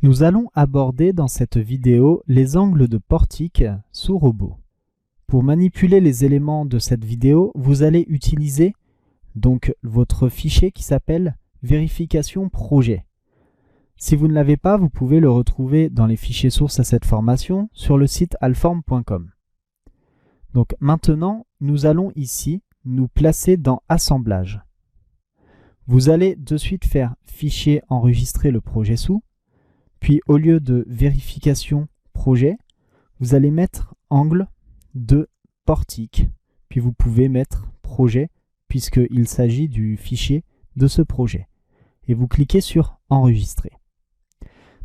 Nous allons aborder dans cette vidéo les angles de portique sous robot. Pour manipuler les éléments de cette vidéo, vous allez utiliser donc votre fichier qui s'appelle vérification projet. Si vous ne l'avez pas, vous pouvez le retrouver dans les fichiers sources à cette formation sur le site alform.com. Donc maintenant, nous allons ici nous placer dans Assemblage. Vous allez de suite faire Fichier, enregistrer le projet sous. Puis au lieu de vérification projet, vous allez mettre angle de portique. Puis vous pouvez mettre projet puisqu'il s'agit du fichier de ce projet. Et vous cliquez sur enregistrer.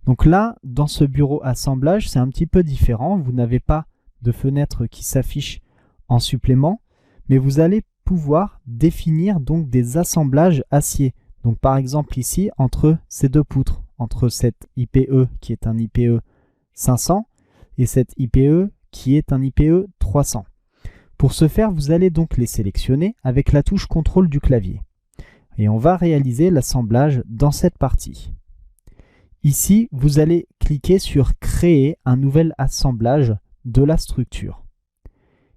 Donc là, dans ce bureau assemblage, c'est un petit peu différent. Vous n'avez pas de fenêtre qui s'affiche en supplément, mais vous allez pouvoir définir donc des assemblages acier. Donc par exemple ici, entre ces deux poutres, entre cette IPE qui est un IPE 500 et cette IPE qui est un IPE 300. Pour ce faire, vous allez donc les sélectionner avec la touche CTRL du clavier. Et on va réaliser l'assemblage dans cette partie. Ici, vous allez cliquer sur Créer un nouvel assemblage de la structure.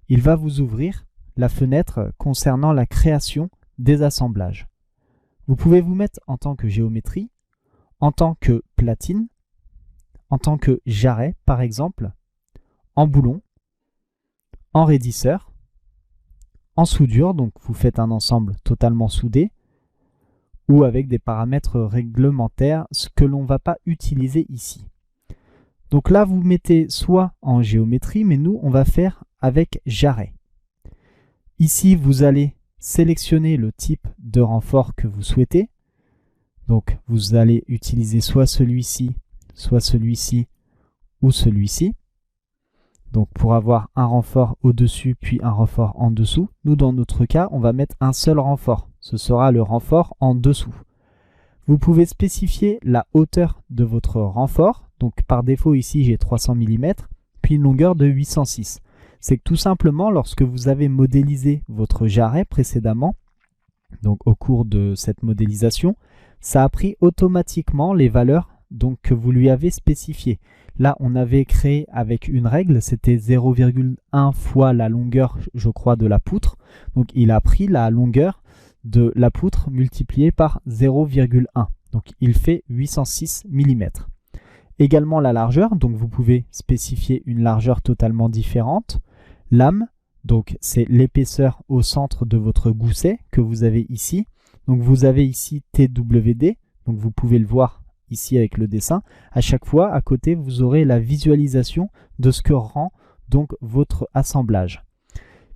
Il va vous ouvrir la fenêtre concernant la création des assemblages. Vous pouvez vous mettre en tant que géométrie, en tant que platine, en tant que jarret par exemple, en boulon, en raidisseur, en soudure, donc vous faites un ensemble totalement soudé, ou avec des paramètres réglementaires, ce que l'on ne va pas utiliser ici. Donc là, vous mettez soit en géométrie, mais nous, on va faire avec jarret. Ici, vous allez sélectionner le type de renfort que vous souhaitez. Donc, vous allez utiliser soit celui-ci ou celui-ci. Donc, pour avoir un renfort au-dessus puis un renfort en dessous. Nous, dans notre cas, on va mettre un seul renfort. Ce sera le renfort en dessous. Vous pouvez spécifier la hauteur de votre renfort. Donc, par défaut, ici, j'ai 300 mm, puis une longueur de 806. C'est que tout simplement, lorsque vous avez modélisé votre jarret précédemment, donc au cours de cette modélisation, ça a pris automatiquement les valeurs donc, que vous lui avez spécifiées. Là, on avait créé avec une règle, c'était 0,1 fois la longueur, je crois, de la poutre. Donc, il a pris la longueur de la poutre multipliée par 0,1. Donc, il fait 806 mm. Également la largeur, donc vous pouvez spécifier une largeur totalement différente. Lame, donc c'est l'épaisseur au centre de votre gousset que vous avez ici. Donc vous avez ici TWD, donc vous pouvez le voir ici avec le dessin. À chaque fois, à côté, vous aurez la visualisation de ce que rend donc votre assemblage.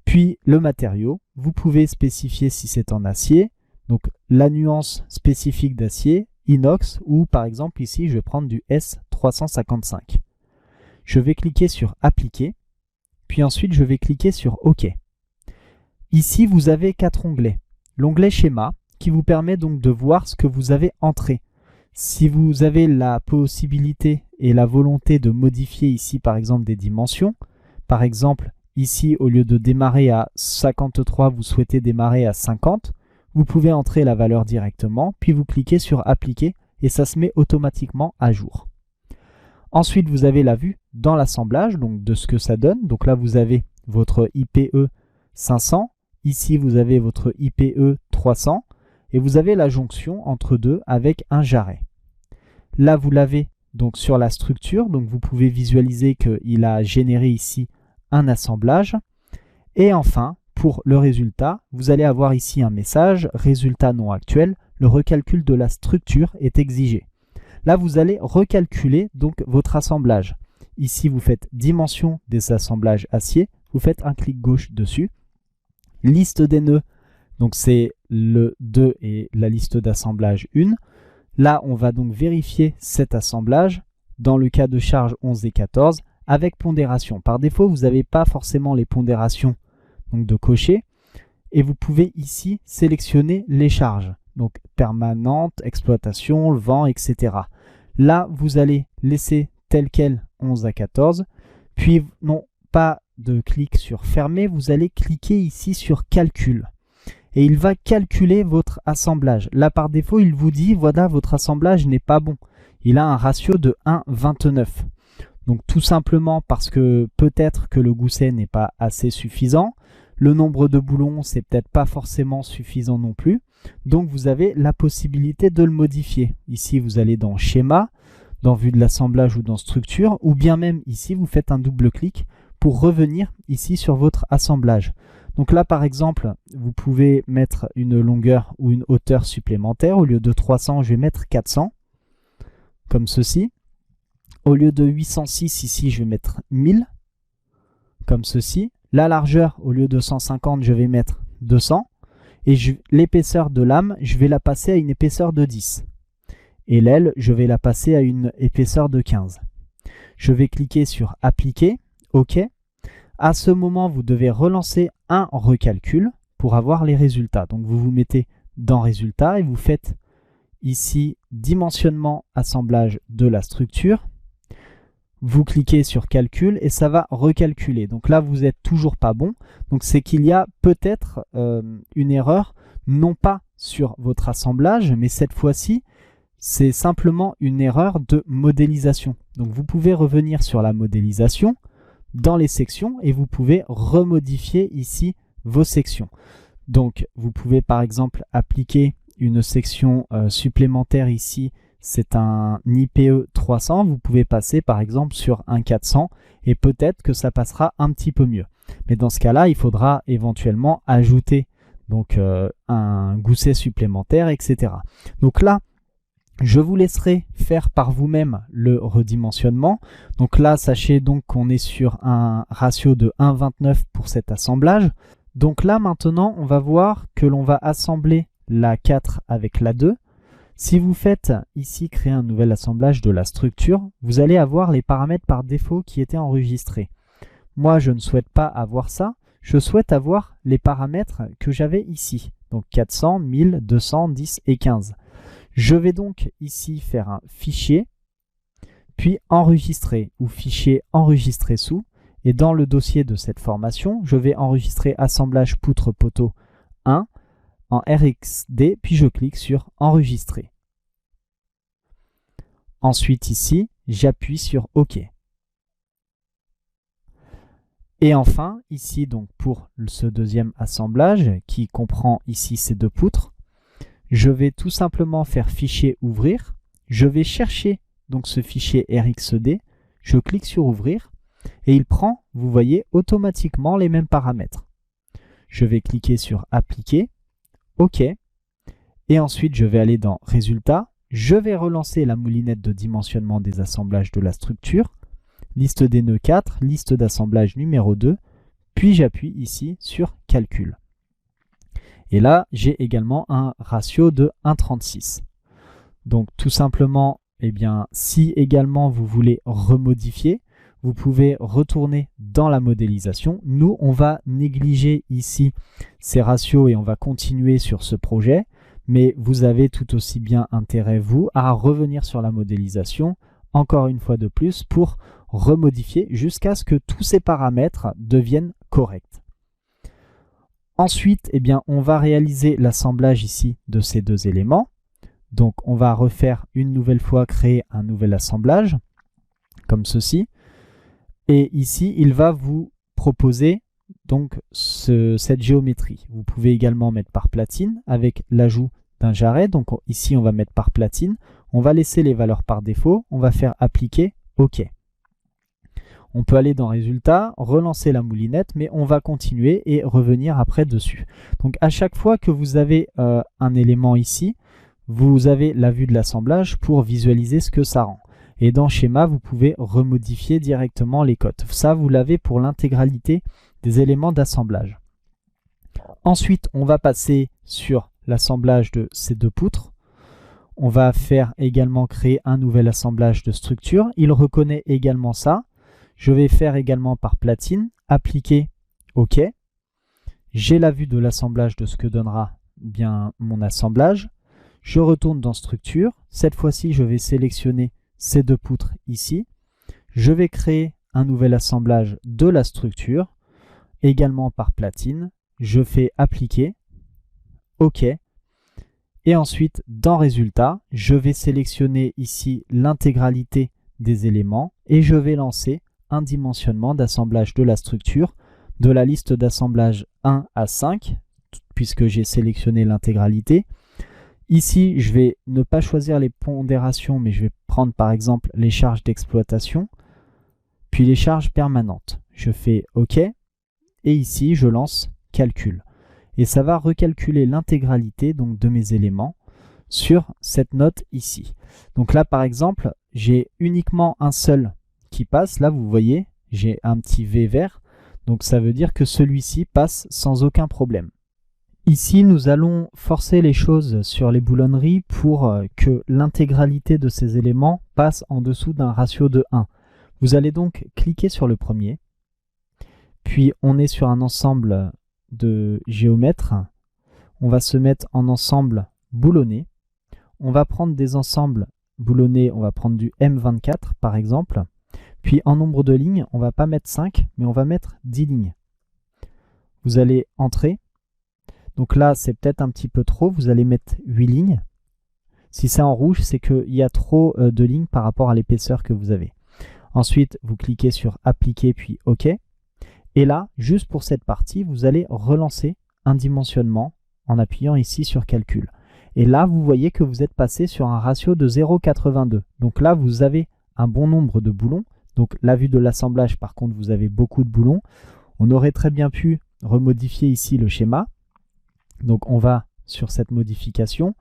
Puis le matériau, vous pouvez spécifier si c'est en acier, donc la nuance spécifique d'acier, inox, ou par exemple ici, je vais prendre du S355. Je vais cliquer sur Appliquer, puis ensuite je vais cliquer sur OK. Ici, vous avez 4 onglets. L'onglet Schéma, qui vous permet donc de voir ce que vous avez entré. Si vous avez la possibilité et la volonté de modifier ici par exemple des dimensions, par exemple ici au lieu de démarrer à 53, vous souhaitez démarrer à 50, vous pouvez entrer la valeur directement, puis vous cliquez sur Appliquer et ça se met automatiquement à jour. Ensuite, vous avez la vue dans l'assemblage, donc de ce que ça donne. Donc là, vous avez votre IPE 500, ici vous avez votre IPE 300, et vous avez la jonction entre deux avec un jarret. Là, vous l'avez donc sur la structure, donc vous pouvez visualiser qu'il a généré ici un assemblage. Et enfin, pour le résultat, vous allez avoir ici un message, résultat non actuel, le recalcul de la structure est exigé. Là, vous allez recalculer donc votre assemblage. Ici, vous faites dimension des assemblages acier, vous faites un clic gauche dessus. Liste des nœuds, donc c'est le 2 et la liste d'assemblage 1. Là, on va donc vérifier cet assemblage dans le cas de charge 11 et 14 avec pondération. Par défaut, vous n'avez pas forcément les pondérations donc de cocher et vous pouvez ici sélectionner les charges. Donc permanente, exploitation, le vent, etc. Là, vous allez laisser tel quel 11 à 14. Puis, non pas de clic sur fermer, vous allez cliquer ici sur calcul. Et il va calculer votre assemblage. Là, par défaut, il vous dit, voilà, votre assemblage n'est pas bon. il a un ratio de 1,29. Donc tout simplement parce que peut-être que le gousset n'est pas assez suffisant. Le nombre de boulons, c'est peut-être pas forcément suffisant non plus. Donc vous avez la possibilité de le modifier. Ici, vous allez dans Schéma, dans Vue de l'assemblage ou dans Structure, ou bien même ici, vous faites un double-clic pour revenir ici sur votre assemblage. Donc là, par exemple, vous pouvez mettre une longueur ou une hauteur supplémentaire. Au lieu de 300, je vais mettre 400, comme ceci. Au lieu de 806, ici, je vais mettre 1000, comme ceci. La largeur, au lieu de 150, je vais mettre 200. Et l'épaisseur de lame, je vais la passer à une épaisseur de 10. Et l'aile, je vais la passer à une épaisseur de 15. Je vais cliquer sur Appliquer, OK. À ce moment, vous devez relancer un recalcul pour avoir les résultats. Donc vous vous mettez dans Résultats et vous faites ici Dimensionnement, assemblage de la structure. Vous cliquez sur Calcul et ça va recalculer. Donc là, vous n'êtes toujours pas bon. Donc c'est qu'il y a peut-être une erreur, non pas sur votre assemblage, mais cette fois-ci, c'est simplement une erreur de modélisation. Donc vous pouvez revenir sur la modélisation, dans les sections, et vous pouvez remodifier ici vos sections. Donc vous pouvez par exemple appliquer une section supplémentaire ici. C'est un IPE 300, vous pouvez passer par exemple sur un 400 et peut-être que ça passera un petit peu mieux. Mais dans ce cas-là, il faudra éventuellement ajouter donc, un gousset supplémentaire, etc. Donc là, je vous laisserai faire par vous-même le redimensionnement. Donc là, sachez donc qu'on est sur un ratio de 1,29 pour cet assemblage. Donc là, maintenant, on va voir que l'on va assembler la 4 avec la 2. Si vous faites ici créer un nouvel assemblage de la structure, vous allez avoir les paramètres par défaut qui étaient enregistrés. Moi, je ne souhaite pas avoir ça. Je souhaite avoir les paramètres que j'avais ici. Donc 400, 1000, 200, 10 et 15. Je vais donc ici faire un fichier, puis enregistrer ou fichier enregistrer sous. Et dans le dossier de cette formation, je vais enregistrer assemblage poutre poteau 1 en RxD, puis je clique sur enregistrer. Ensuite ici, j'appuie sur OK. Et enfin, ici donc pour ce deuxième assemblage qui comprend ici ces deux poutres, je vais tout simplement faire fichier ouvrir. Je vais chercher donc ce fichier RxD, je clique sur ouvrir et il prend, vous voyez, automatiquement les mêmes paramètres. Je vais cliquer sur appliquer, OK, et ensuite je vais aller dans résultats, je vais relancer la moulinette de dimensionnement des assemblages de la structure, liste des nœuds 4, liste d'assemblage numéro 2, puis j'appuie ici sur calcul. Et là, j'ai également un ratio de 1,36. Donc tout simplement, eh bien, si également vous voulez remodifier, vous pouvez retourner dans la modélisation. Nous, on va négliger ici ces ratios et on va continuer sur ce projet. Mais vous avez tout aussi bien intérêt, vous, à revenir sur la modélisation, encore une fois de plus, pour remodifier jusqu'à ce que tous ces paramètres deviennent corrects. Ensuite, eh bien, on va réaliser l'assemblage ici de ces deux éléments. Donc, on va refaire une nouvelle fois, créer un nouvel assemblage, comme ceci. Et ici, il va vous proposer donc cette géométrie. Vous pouvez également mettre par platine avec l'ajout d'un jarret. Donc ici, on va mettre par platine. On va laisser les valeurs par défaut. On va faire appliquer OK. On peut aller dans Résultats, relancer la moulinette, mais on va continuer et revenir après dessus. Donc à chaque fois que vous avez un élément ici, vous avez la vue de l'assemblage pour visualiser ce que ça rend. Et dans Schéma, vous pouvez remodifier directement les cotes. Ça, vous l'avez pour l'intégralité des éléments d'assemblage. Ensuite, on va passer sur l'assemblage de ces deux poutres. On va faire également créer un nouvel assemblage de structure. Il reconnaît également ça. Je vais faire également par platine, appliquer OK. J'ai la vue de l'assemblage de ce que donnera bien mon assemblage. Je retourne dans structure. Cette fois-ci, je vais sélectionner ces deux poutres ici. Je vais créer un nouvel assemblage de la structure, également par platine. Je fais appliquer, OK. Et ensuite, dans Résultats, je vais sélectionner ici l'intégralité des éléments et je vais lancer un dimensionnement d'assemblage de la structure de la liste d'assemblage 1 à 5, puisque j'ai sélectionné l'intégralité. Ici, je vais ne pas choisir les pondérations, mais je vais prendre par exemple les charges d'exploitation, puis les charges permanentes. Je fais OK, et ici, je lance Calcul. Et ça va recalculer l'intégralité donc de mes éléments sur cette note ici. Donc là, par exemple, j'ai uniquement un seul qui passe. Là, vous voyez, j'ai un petit V vert. Donc ça veut dire que celui-ci passe sans aucun problème. Ici, nous allons forcer les choses sur les boulonneries pour que l'intégralité de ces éléments passe en dessous d'un ratio de 1. Vous allez donc cliquer sur le premier. Puis on est sur un ensemble de géomètres. On va se mettre en ensemble boulonné. On va prendre des ensembles boulonnés, on va prendre du M24 par exemple. Puis en nombre de lignes, on ne va pas mettre 5, mais on va mettre 10 lignes. Vous allez entrer. Donc là, c'est peut-être un petit peu trop. Vous allez mettre 8 lignes. Si c'est en rouge, c'est qu'il y a trop de lignes par rapport à l'épaisseur que vous avez. Ensuite, vous cliquez sur Appliquer, puis OK. Et là, juste pour cette partie, vous allez relancer un dimensionnement en appuyant ici sur Calcul. Et là, vous voyez que vous êtes passé sur un ratio de 0,82. Donc là, vous avez un bon nombre de boulons. Donc la vue de l'assemblage, par contre, vous avez beaucoup de boulons. On aurait très bien pu remodifier ici le schéma. Donc on va sur cette modification.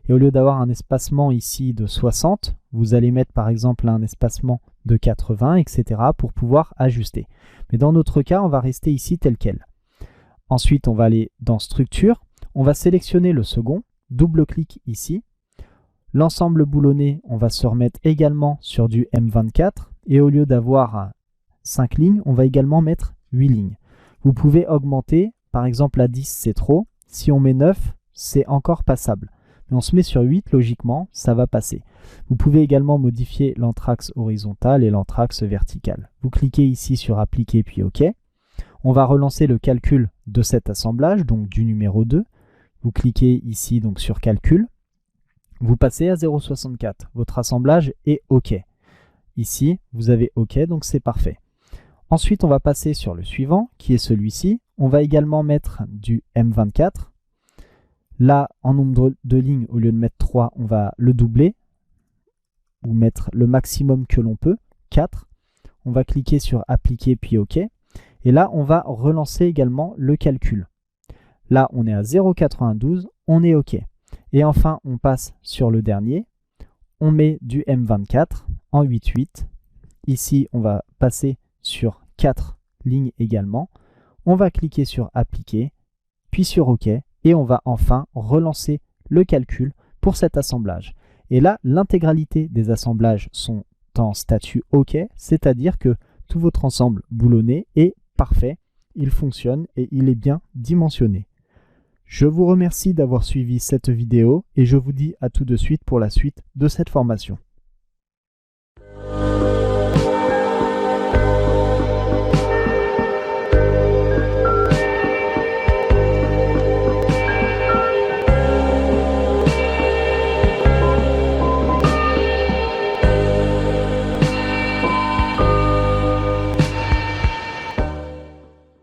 Et au lieu d'avoir un espacement ici de 60, vous allez mettre par exemple un espacement de 80, etc. pour pouvoir ajuster. Mais dans notre cas, on va rester ici tel quel. Ensuite, on va aller dans Structure. On va sélectionner le second. Double-clic ici. L'ensemble boulonné, on va se remettre également sur du M24. Et au lieu d'avoir 5 lignes, on va également mettre 8 lignes. Vous pouvez augmenter, par exemple à 10 c'est trop. Si on met 9, c'est encore passable. Mais on se met sur 8, logiquement, ça va passer. Vous pouvez également modifier l'entraxe horizontal et l'entraxe vertical. Vous cliquez ici sur Appliquer puis OK. On va relancer le calcul de cet assemblage, donc du numéro 2. Vous cliquez ici donc sur Calcul. Vous passez à 0,64. Votre assemblage est OK. Ici, vous avez OK, donc c'est parfait. Ensuite, on va passer sur le suivant, qui est celui-ci. On va également mettre du M24. Là, en nombre de lignes, au lieu de mettre 3, on va le doubler, ou mettre le maximum que l'on peut, 4. On va cliquer sur Appliquer, puis OK. Et là, on va relancer également le calcul. Là, on est à 0,92, on est OK. Et enfin, on passe sur le dernier. On met du M24 en 8,8. Ici, on va passer sur 4 lignes également. On va cliquer sur Appliquer, puis sur OK. Et on va enfin relancer le calcul pour cet assemblage. Et là, l'intégralité des assemblages sont en statut OK, c'est-à-dire que tout votre ensemble boulonné est parfait, il fonctionne et il est bien dimensionné. Je vous remercie d'avoir suivi cette vidéo et je vous dis à tout de suite pour la suite de cette formation.